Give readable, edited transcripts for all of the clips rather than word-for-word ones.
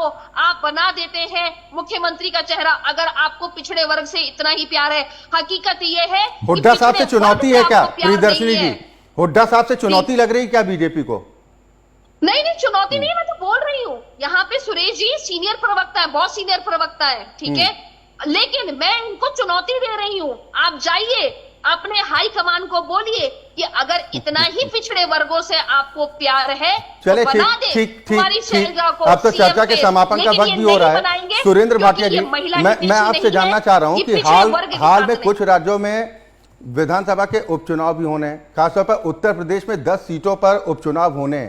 को आप बना देते हैं मुख्यमंत्री का चेहरा, अगर आपको पिछड़े वर्ग से इतना ही प्यार है। हकीकत ये है हुड्डा साहब से चुनौती है क्या प्रियदर्शनी जी? हुड्डा साहब से चुनौती लग रही क्या बीजेपी को? नहीं नहीं, चुनौती नहीं, मैं तो बोल रही हूँ यहाँ पे सुरेश जी सीनियर प्रवक्ता है, बहुत सीनियर प्रवक्ता है, ठीक है, लेकिन मैं इनको चुनौती दे रही हूँ। आप जाइए अपने हाई कमान को बोलिए कि अगर इतना ही पिछड़े वर्गों से आपको प्यार है चले तो बना दे हमारी शैलजा को। अब तो चर्चा के समापन का वक्त भी हो रहा है। सुरेंद्र भाटिया जी, मैं आपसे जानना चाह रहा हूं कि हाल में कुछ राज्यों में विधानसभा के उपचुनाव भी होने, खासतौर पर उत्तर प्रदेश में 10 सीटों पर उपचुनाव होने,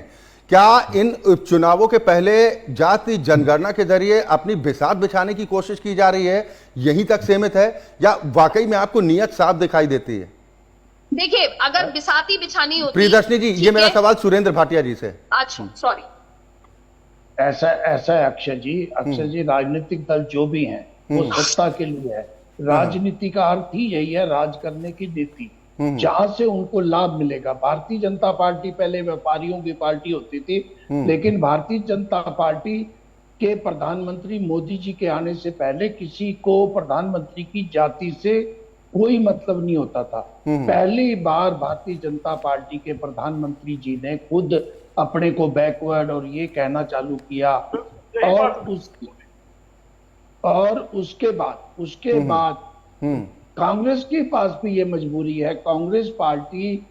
क्या इन उपचुनावों के पहले जाति जनगणना के जरिए अपनी बिसात बिछाने की कोशिश की जा रही है, यहीं तक सीमित है, या वाकई में आपको नियत साफ दिखाई देती है? देखिए, अगर बिसाती बिछानी होती, प्रियदर्शनी जी, ये मेरा सवाल सुरेंद्र भाटिया जी से। अच्छा, सॉरी। ऐसा है अक्षय जी, राजनीतिक दल जो भी हैं वो सत्ता के लिए है। राजनीति का अर्थ ही यही है, राज करने की नीति, जहां से उनको लाभ मिलेगा। भारतीय जनता पार्टी पहले व्यापारियों की पार्टी होती थी, लेकिन भारतीय जनता पार्टी के प्रधानमंत्री मोदी जी के आने से पहले किसी को प्रधानमंत्री की जाति से कोई मतलब नहीं होता था। पहली बार भारतीय जनता पार्टी के प्रधानमंत्री जी ने खुद अपने को बैकवर्ड और ये कहना चालू किया, और उसके बाद कांग्रेस के पास भी ये मजबूरी है। कांग्रेस पार्टी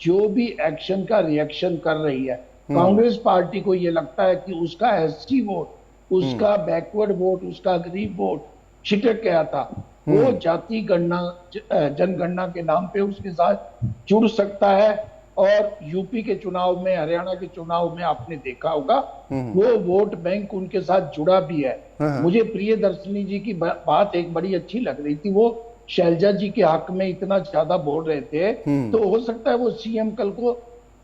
जो भी एक्शन का रिएक्शन कर रही है, कांग्रेस पार्टी को ये लगता है कि उसका एसटी वोट, उसका बैकवर्ड वोट, उसका गरीब वोट छिटक गया था, वो जाति गणना जनगणना के नाम पे उसके साथ जुड़ सकता है। और यूपी के चुनाव में, हरियाणा के चुनाव में आपने देखा होगा वो वोट बैंक उनके साथ जुड़ा भी है। मुझे प्रियदर्शनी जी की बात एक बड़ी अच्छी लग रही थी, वो शैलजा जी के हक में इतना ज्यादा बोल रहे थे, तो हो सकता है वो सीएम कल को,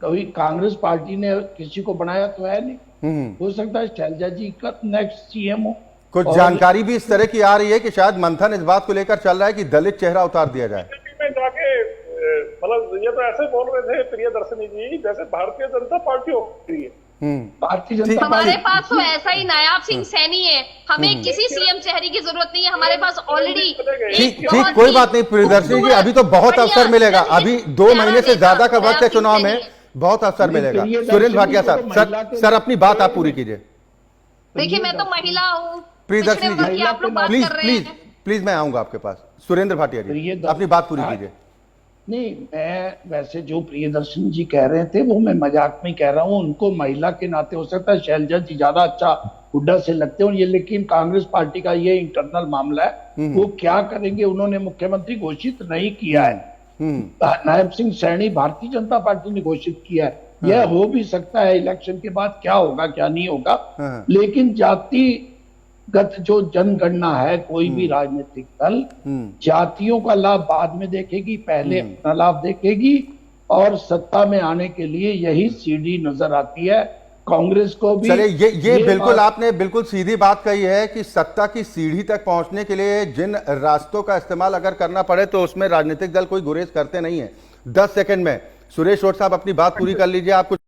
कभी कांग्रेस पार्टी ने किसी को बनाया तो है नहीं, हो सकता है शैलजा जी का नेक्स्ट सीएम हो। कुछ जानकारी भी इस तरह की आ रही है कि शायद मंथन इस बात को लेकर चल रहा है कि दलित चेहरा उतार दिया जाए। मतलब ये तो ऐसे बोल रहे थे प्रियदर्शनी जी जैसे भारतीय जनता पार्टी हो रही है। भारतीय जनता हमारे पास तो ऐसा ही नायाब सिंह सैनी है, हमें किसी सीएम चेहरे की जरूरत नहीं है, हमारे पास ऑलरेडी। ठीक, कोई बात नहीं प्रियदर्शनी जी, अभी तो बहुत अवसर मिलेगा, अभी 2 महीने से ज्यादा का वक्त है चुनाव में, बहुत अवसर मिलेगा। सुरेंद्र भाटिया साहब, सर अपनी बात आप पूरी कीजिए। देखिए, मैं तो महिला हूँ, प्रियदर्शनी जी, प्लीज मैं आऊंगा आपके पास। सुरेंद्र भाटिया जी, अपनी बात पूरी कीजिए। नहीं, मैं वैसे जो प्रियदर्शन जी कह रहे थे वो मैं मजाक में कह रहा हूँ। उनको महिला के नाते हो सकता है शैलजा जी ज्यादा अच्छा हुड्डा से लगते हो ये, लेकिन कांग्रेस पार्टी का ये इंटरनल मामला है, वो क्या करेंगे उन्होंने मुख्यमंत्री घोषित नहीं किया है। नायब सिंह सैनी भारतीय जनता पार्टी ने घोषित किया है। यह हो भी सकता है इलेक्शन के बाद क्या होगा क्या नहीं होगा, लेकिन जातिगत जो जनगणना है, कोई भी राजनीतिक दल जातियों का लाभ बाद में देखेगी, पहले अपना लाभ देखेगी, और सत्ता में आने के लिए यही सीढ़ी नजर आती है कांग्रेस को भी। चलिए, ये बिल्कुल आपने बिल्कुल सीधी बात कही है कि सत्ता की सीढ़ी तक पहुंचने के लिए जिन रास्तों का इस्तेमाल अगर करना पड़े तो उसमें राजनीतिक दल कोई गुरेज करते नहीं है। 10 सेकंड में सुरेश रोड साहब अपनी बात पूरी कर लीजिए। आप कुछ